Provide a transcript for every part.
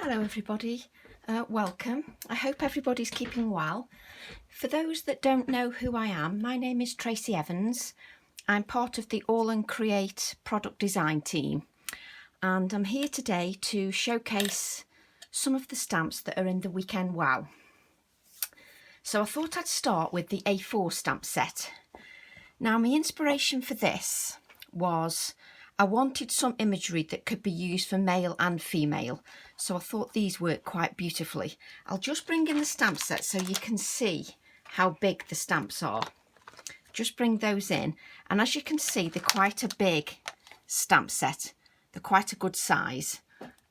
Hello everybody, welcome. I hope everybody's keeping well. For those that don't know who I am, my name is Tracy Evans. I'm part of the All and Create product design team, and I'm here today to showcase some of the stamps that are in the Weekend Wow. So I thought I'd start with the A4 stamp set. Now my inspiration for this was I wanted some imagery that could be used for male and female, so I thought these work quite beautifully. I'll just bring in the stamp set so you can see how big the stamps are. Just bring those in, and as you can see, they're quite a big stamp set. They're quite a good size,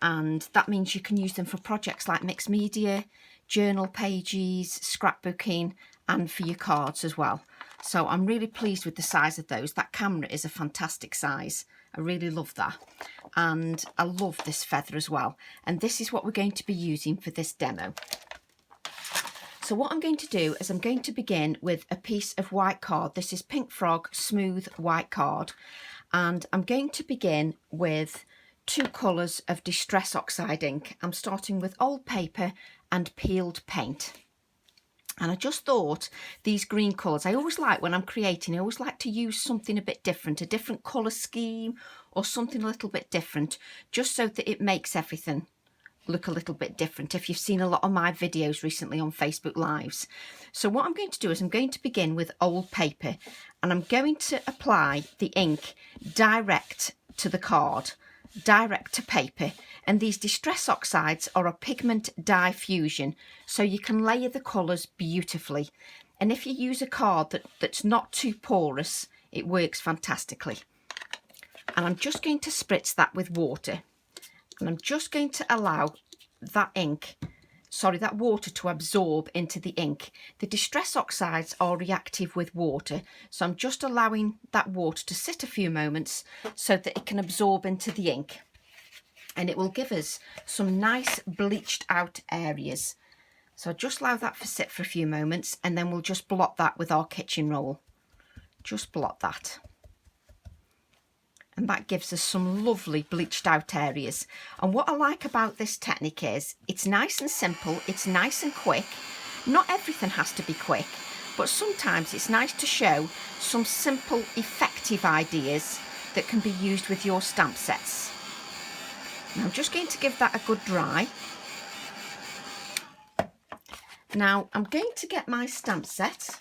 and that means you can use them for projects like mixed media, journal pages, scrapbooking, and for your cards as well. So I'm really pleased with the size of those. That camera is a fantastic size. I really love that, and I love this feather as well, and this is what we're going to be using for this demo. So what I'm going to do is I'm going to begin with a piece of white card. This is Pink Frog smooth white card, and I'm going to begin with two colours of Distress Oxide ink. I'm starting with old paper and peeled paint. And I just thought these green colours, I always like when I'm creating, I always like to use something a bit different, a different colour scheme or something a little bit different, just so that it makes everything look a little bit different, if you've seen a lot of my videos recently on Facebook Lives. So what I'm going to do is I'm going to begin with old paper, and I'm going to apply the ink direct to the card, direct to paper. And these Distress Oxides are a pigment dye fusion, so you can layer the colours beautifully. And if you use a card that's not too porous, it works fantastically. And I'm just going to spritz that with water, and I'm just going to allow that water to absorb into the ink. The Distress Oxides are reactive with water, so I'm just allowing that water to sit a few moments so that it can absorb into the ink, and it will give us some nice bleached out areas. So I'll just allow that to sit for a few moments, and then we'll just blot that with our kitchen roll. Just blot that. And that gives us some lovely bleached out areas. And what I like about this technique is it's nice and simple, it's nice and quick. Not everything has to be quick, but sometimes it's nice to show some simple, effective ideas that can be used with your stamp sets. Now I'm just going to give that a good dry. Now I'm going to get my stamp set.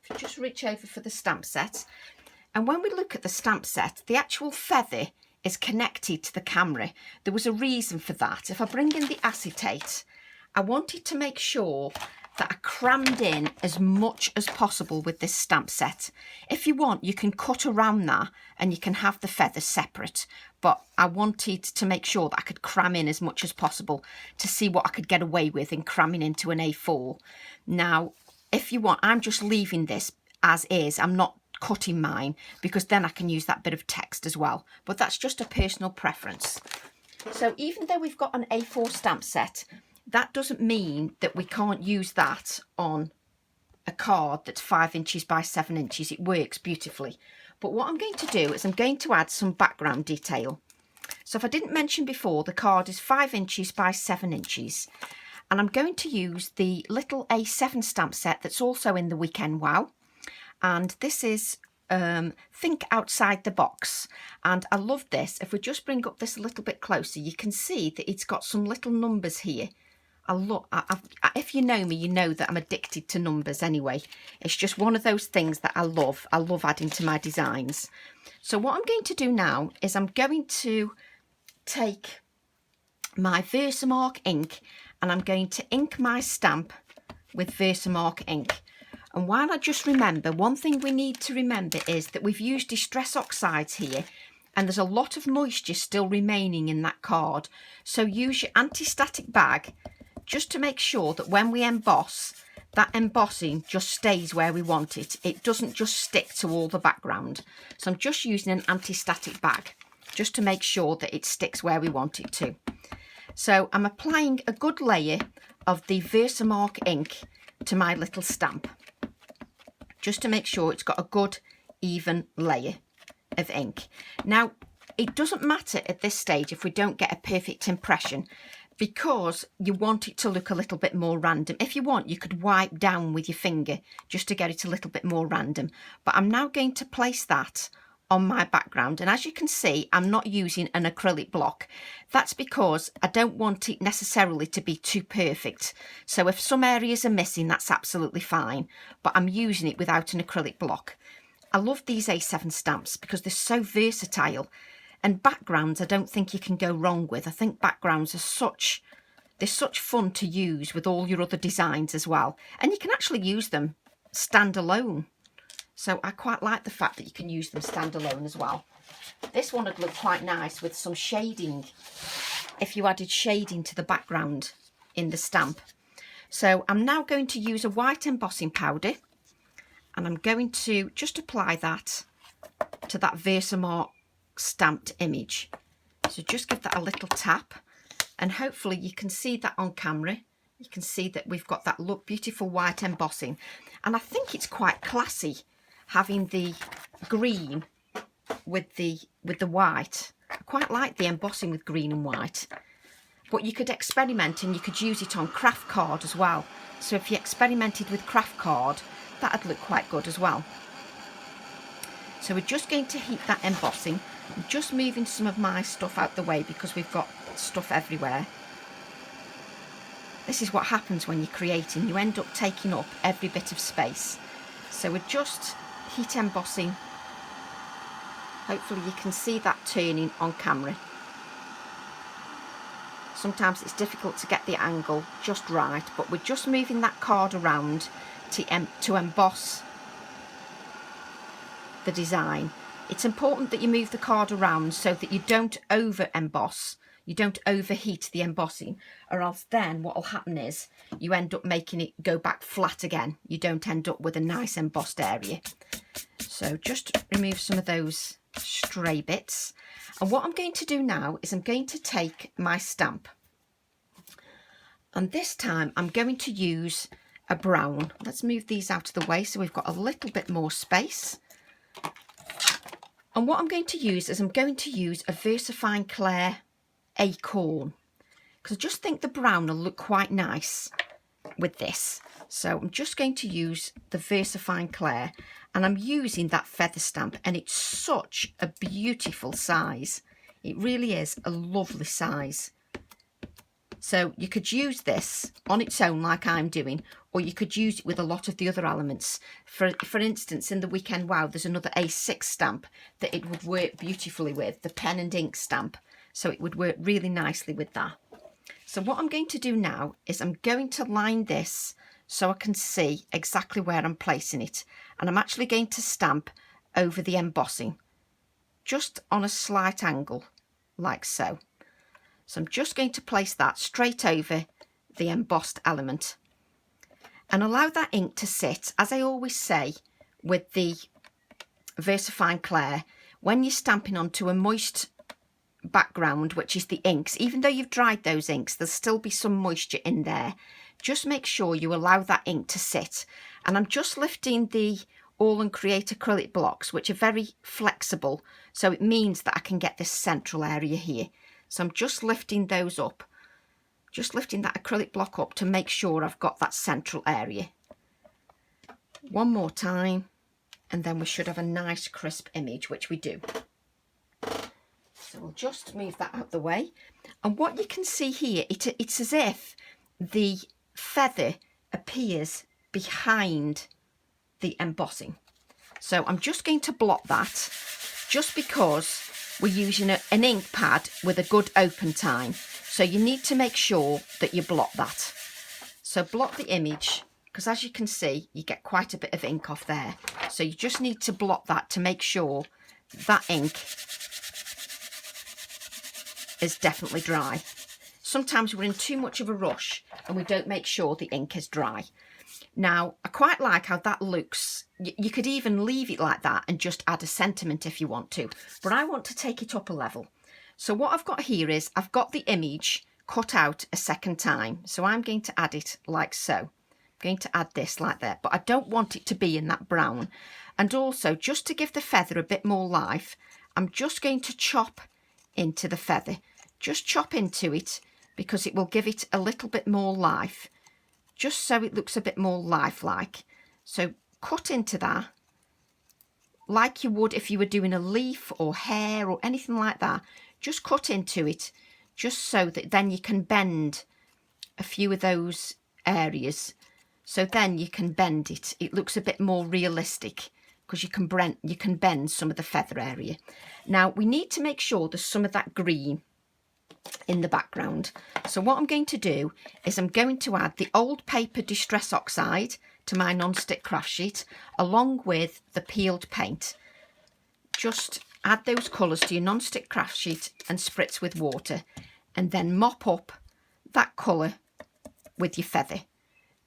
If you just reach over for the stamp set. And when we look at the stamp set, the actual feather is connected to the camera. There was a reason for that. If I bring in the acetate, I wanted to make sure that I crammed in as much as possible with this stamp set. If you want, you can cut around that and you can have the feather separate. But I wanted to make sure that I could cram in as much as possible to see what I could get away with in cramming into an A4. Now, if you want, I'm just leaving this as is. I'm not cutting mine, because then I can use that bit of text as well, but that's just a personal preference. So even though we've got an A4 stamp set, that doesn't mean that we can't use that on a card that's 5 inches by 7 inches. It works beautifully. But what I'm going to do is I'm going to add some background detail. So if I didn't mention before, the card is 5 inches by 7 inches, and I'm going to use the little A7 stamp set that's also in the Weekend Wow. And this is Think Outside the Box, and I love this. If we just bring up this a little bit closer, you can see that it's got some little numbers here. If you know me, you know that I'm addicted to numbers anyway. It's just one of those things that I love adding to my designs. So what I'm going to do now is I'm going to take my Versamark ink, and I'm going to ink my stamp with Versamark ink. And while I just remember, one thing we need to remember is that we've used Distress Oxides here, and there's a lot of moisture still remaining in that card. So use your anti-static bag just to make sure that when we emboss, that embossing just stays where we want it. It doesn't just stick to all the background. So I'm just using an anti-static bag just to make sure that it sticks where we want it to. So I'm applying a good layer of the Versamark ink to my little stamp, just to make sure it's got a good even layer of ink. Now, it doesn't matter at this stage if we don't get a perfect impression, because you want it to look a little bit more random. If you want, you could wipe down with your finger just to get it a little bit more random. But I'm now going to place that on my background, and as you can see, I'm not using an acrylic block. That's because I don't want it necessarily to be too perfect. So if some areas are missing, that's absolutely fine, but I'm using it without an acrylic block. I love these A7 stamps because they're so versatile, and backgrounds I don't think you can go wrong with. I think backgrounds are they're such fun to use with all your other designs as well, and you can actually use them standalone. So I quite like the fact that you can use them standalone as well. This one would look quite nice with some shading, if you added shading to the background in the stamp. So I'm now going to use a white embossing powder, and I'm going to just apply that to that Versamark stamped image. So just give that a little tap, and hopefully you can see that on camera. You can see that we've got that beautiful white embossing, and I think it's quite classy having the green with the white. I quite like the embossing with green and white, but you could experiment and you could use it on craft card as well. So if you experimented with craft card, that'd look quite good as well. So we're just going to heat that embossing. I'm just moving some of my stuff out the way because we've got stuff everywhere. This is what happens when you're creating. You end up taking up every bit of space. So we're just heat embossing. Hopefully you can see that turning on camera. Sometimes it's difficult to get the angle just right, but we're just moving that card around to emboss the design. It's important that you move the card around so that you don't over emboss, you don't overheat the embossing, or else then what will happen is you end up making it go back flat again. You don't end up with a nice embossed area. So just remove some of those stray bits. And what I'm going to do now is I'm going to take my stamp, and this time I'm going to use a brown. Let's move these out of the way so we've got a little bit more space. And what I'm going to use is I'm going to use a VersaFine Clair Acorn, because I just think the brown will look quite nice with this. So I'm just going to use the VersaFine Clair, and I'm using that feather stamp, and it's such a beautiful size. It really is a lovely size. So you could use this on its own like I'm doing, or you could use it with a lot of the other elements. For instance, in the Weekend Wow, there's another A6 stamp that it would work beautifully with, the pen and ink stamp. So it would work really nicely with that. So what I'm going to do now is I'm going to line this so I can see exactly where I'm placing it. And I'm actually going to stamp over the embossing, just on a slight angle, like so. So I'm just going to place that straight over the embossed element and allow that ink to sit. As I always say with the VersaFine Clair, when you're stamping onto a moist background, which is the inks, even though you've dried those inks, there'll still be some moisture in there. Just make sure you allow that ink to sit. And I'm just lifting the All & Create acrylic blocks, which are very flexible, so it means that I can get this central area here. So I'm just lifting those up, just lifting that acrylic block up to make sure I've got that central area. One more time, and then we should have a nice crisp image, which we do. So we'll just move that out the way. And what you can see here, it's as if the feather appears behind the embossing. So I'm just going to blot that, just because we're using an ink pad with a good open time. So you need to make sure that you blot that. So blot the image, because as you can see, you get quite a bit of ink off there. So you just need to blot that to make sure that ink is definitely dry. Sometimes we're in too much of a rush and we don't make sure the ink is dry. Now, I quite like how that looks. You could even leave it like that and just add a sentiment if you want to, but I want to take it up a level. So what I've got here is I've got the image cut out a second time. So I'm going to add it like so. I'm going to add this like that, but I don't want it to be in that brown. And also, just to give the feather a bit more life, I'm just going to chop into the feather. Just chop into it because it will give it a little bit more life, just so it looks a bit more lifelike. So cut into that like you would if you were doing a leaf or hair or anything like that. Just cut into it, just so that then you can bend a few of those areas. So then you can bend it. It looks a bit more realistic because you can bend some of the feather area. Now we need to make sure there's some of that green in the background. So what I'm going to do is I'm going to add the old paper Distress Oxide to my non-stick craft sheet along with the peeled paint. Just add those colours to your non-stick craft sheet and spritz with water, and then mop up that colour with your feather,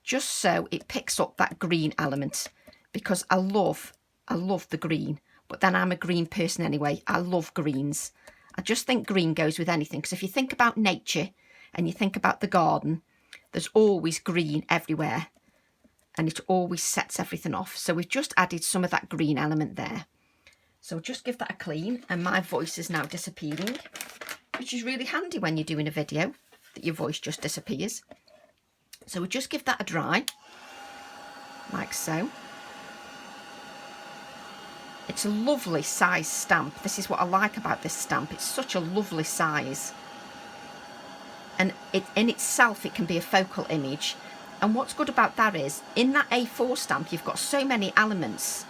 just so it picks up that green element, because I love the green. But then I'm a green person anyway. I love greens. I just think green goes with anything, because if you think about nature and you think about the garden, there's always green everywhere and it always sets everything off. So we've just added some of that green element there. So just give that a clean, and my voice is now disappearing, which is really handy when you're doing a video, that your voice just disappears. So we'll just give that a dry, like so. It's a lovely size stamp. This is what I like about this stamp. It's such a lovely size. And in itself, it can be a focal image. And what's good about that is, in that A4 stamp, you've got so many elements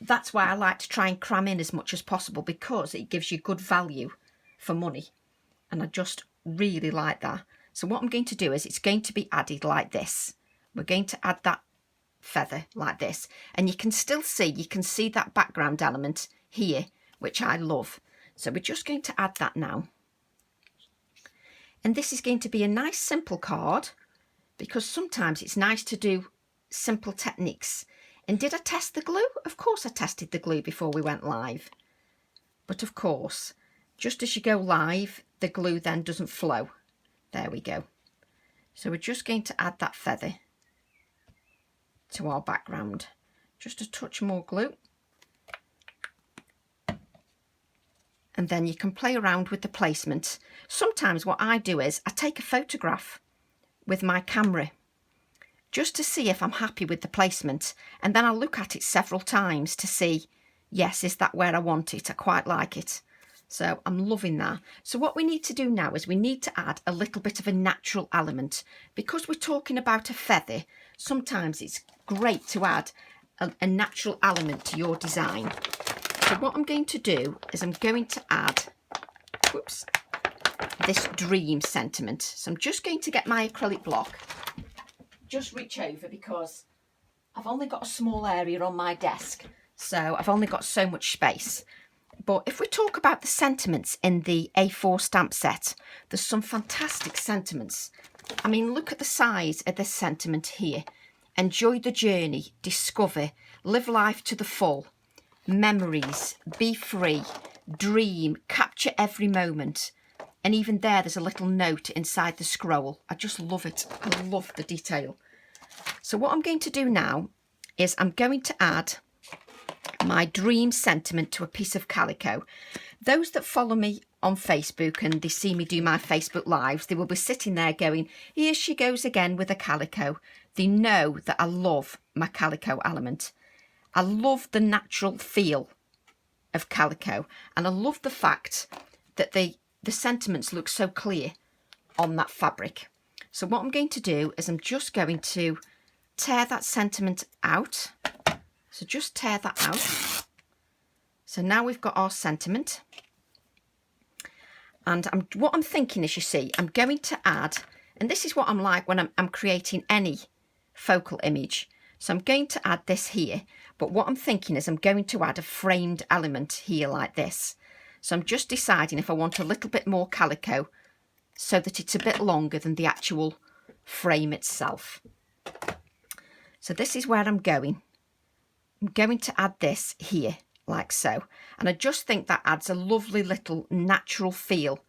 that's why I like to try and cram in as much as possible, because it gives you good value for money. And I just really like that. So what I'm going to do is, it's going to be added like this. We're going to add that feather like this, and you can see that background element here, which I love. So we're just going to add that now. And this is going to be a nice simple card, because sometimes it's nice to do simple techniques. And did I test the glue? Of course I tested the glue before we went live. But of course, just as you go live, the glue then doesn't flow. There we go. So we're just going to add that feather to our background. Just a touch more glue. And then you can play around with the placement. Sometimes what I do is I take a photograph with my camera just to see if I'm happy with the placement, and then I'll look at it several times to see, yes, is that where I want it? I quite like it. So I'm loving that. So what we need to do now is we need to add a little bit of a natural element. Because we're talking about a feather, sometimes it's great to add a natural element to your design. So what I'm going to do is I'm going to add, this dream sentiment. So I'm just going to get my acrylic block, just reach over, because I've only got a small area on my desk, so I've only got so much space. But if we talk about the sentiments in the A4 stamp set, there's some fantastic sentiments. I mean, look at the size of this sentiment here. Enjoy the journey, discover, live life to the full, memories, be free, dream, capture every moment. And even there's a little note inside the scroll. I just love it. I love the detail. So what I'm going to do now is I'm going to add my dream sentiment to a piece of calico. Those that follow me on Facebook and they see me do my Facebook lives, they will be sitting there going, here she goes again with a calico. They know that I love my calico element. I love the natural feel of calico, and I love the fact that the sentiments look so clear on that fabric. So what I'm going to do is I'm just going to tear that sentiment out. So just tear that out. So now we've got our sentiment. And what I'm thinking is, you see, I'm going to add, and this is what I'm like when I'm creating any focal image. So I'm going to add this here, but what I'm thinking is I'm going to add a framed element here like this. So I'm just deciding if I want a little bit more calico so that it's a bit longer than the actual frame itself. So this is where I'm going. I'm going to add this here like so. And I just think that adds a lovely little natural feel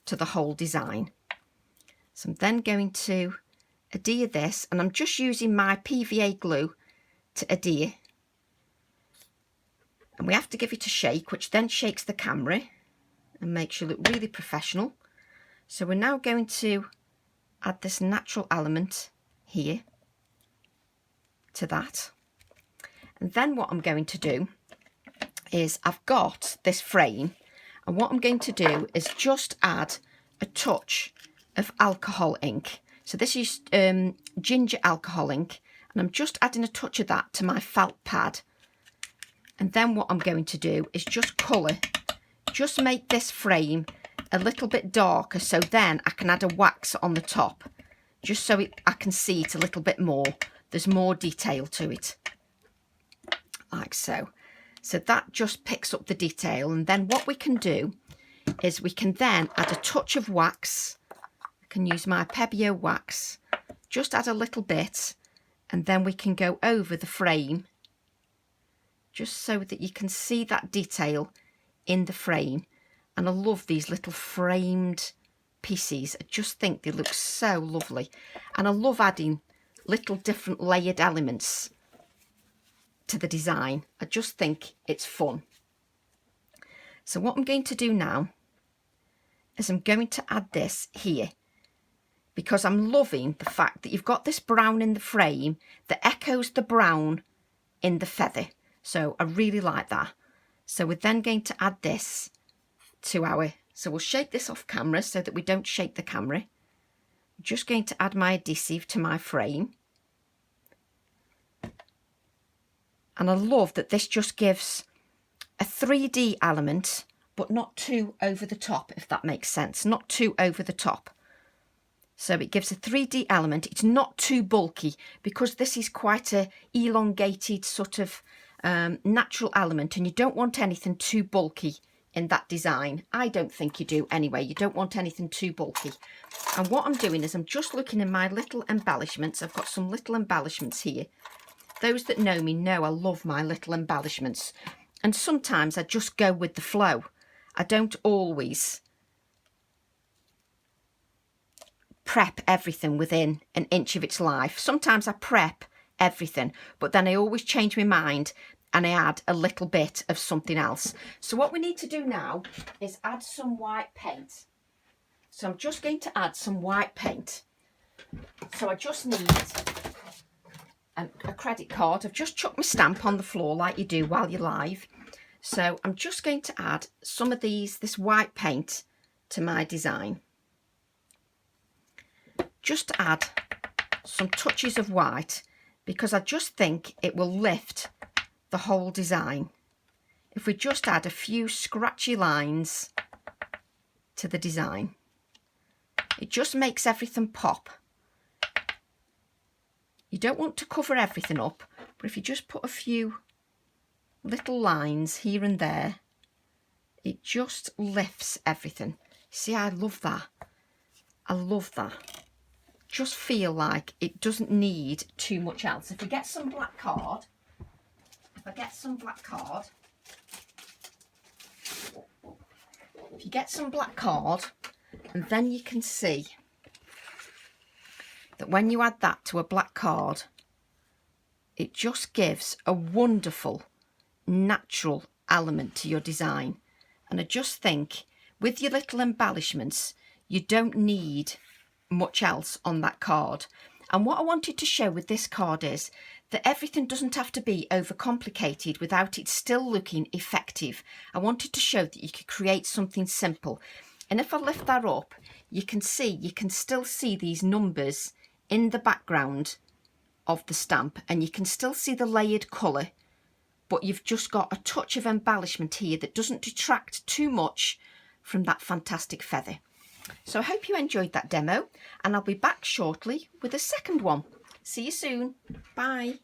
to the whole design. So I'm then going to adhere this, and I'm just using my PVA glue to adhere. And we have to give it a shake, which then shakes the camera and makes you look really professional. So we're now going to add this natural element here to that. And then what I'm going to do is I've got this frame, and what I'm going to do is just add a touch of alcohol ink. So this is ginger alcohol ink, and I'm just adding a touch of that to my felt pad. And then what I'm going to do is just colour, just make this frame a little bit darker, so then I can add a wax on the top, just so I can see it a little bit more. There's more detail to it, like so. So that just picks up the detail, and then what we can do is we can then add a touch of wax. I can use my Pebeo wax, just add a little bit, and then we can go over the frame, just so that you can see that detail in the frame. And I love these little framed pieces. I just think they look so lovely. And I love adding little different layered elements to the design. I just think it's fun. So what I'm going to do now is I'm going to add this here, because I'm loving the fact that you've got this brown in the frame that echoes the brown in the feather. So I really like that. So we're then going to add this to so we'll shake this off camera so that we don't shake the camera. I'm just going to add my adhesive to my frame. And I love that this just gives a 3D element, but not too over the top, if that makes sense. Not too over the top. So it gives a 3D element. It's not too bulky, because this is quite a elongated sort of natural element, and you don't want anything too bulky in that design. I don't think you do anyway. You don't want anything too bulky. And what I'm doing is I'm just looking in my little embellishments. I've got some little embellishments here. Those that know me know I love my little embellishments, and sometimes I just go with the flow. I don't always prep everything within an inch of its life. Sometimes I prep everything, but then I always change my mind and I add a little bit of something else. So what we need to do now is add some white paint. So I'm just going to add some white paint. So I just need a credit card. I've just chucked my stamp on the floor like you do while you're live. So I'm just going to add some of this white paint to my design. Just add some touches of white, because I just think it will lift the whole design. If we just add a few scratchy lines to the design, it just makes everything pop. You don't want to cover everything up, but if you just put a few little lines here and there, it just lifts everything. See, I love that. I love that. Just feel like it doesn't need too much else. If we get some black card, if you get some black card, and then you can see that when you add that to a black card, it just gives a wonderful natural element to your design. And I just think with your little embellishments, you don't need much else on that card. And what I wanted to show with this card is that everything doesn't have to be overcomplicated without it still looking effective. I wanted to show that you could create something simple. And if I lift that up, you can still see these numbers in the background of the stamp, and you can still see the layered colour, but you've just got a touch of embellishment here that doesn't detract too much from that fantastic feather. So I hope you enjoyed that demo, and I'll be back shortly with a second one. See you soon. Bye.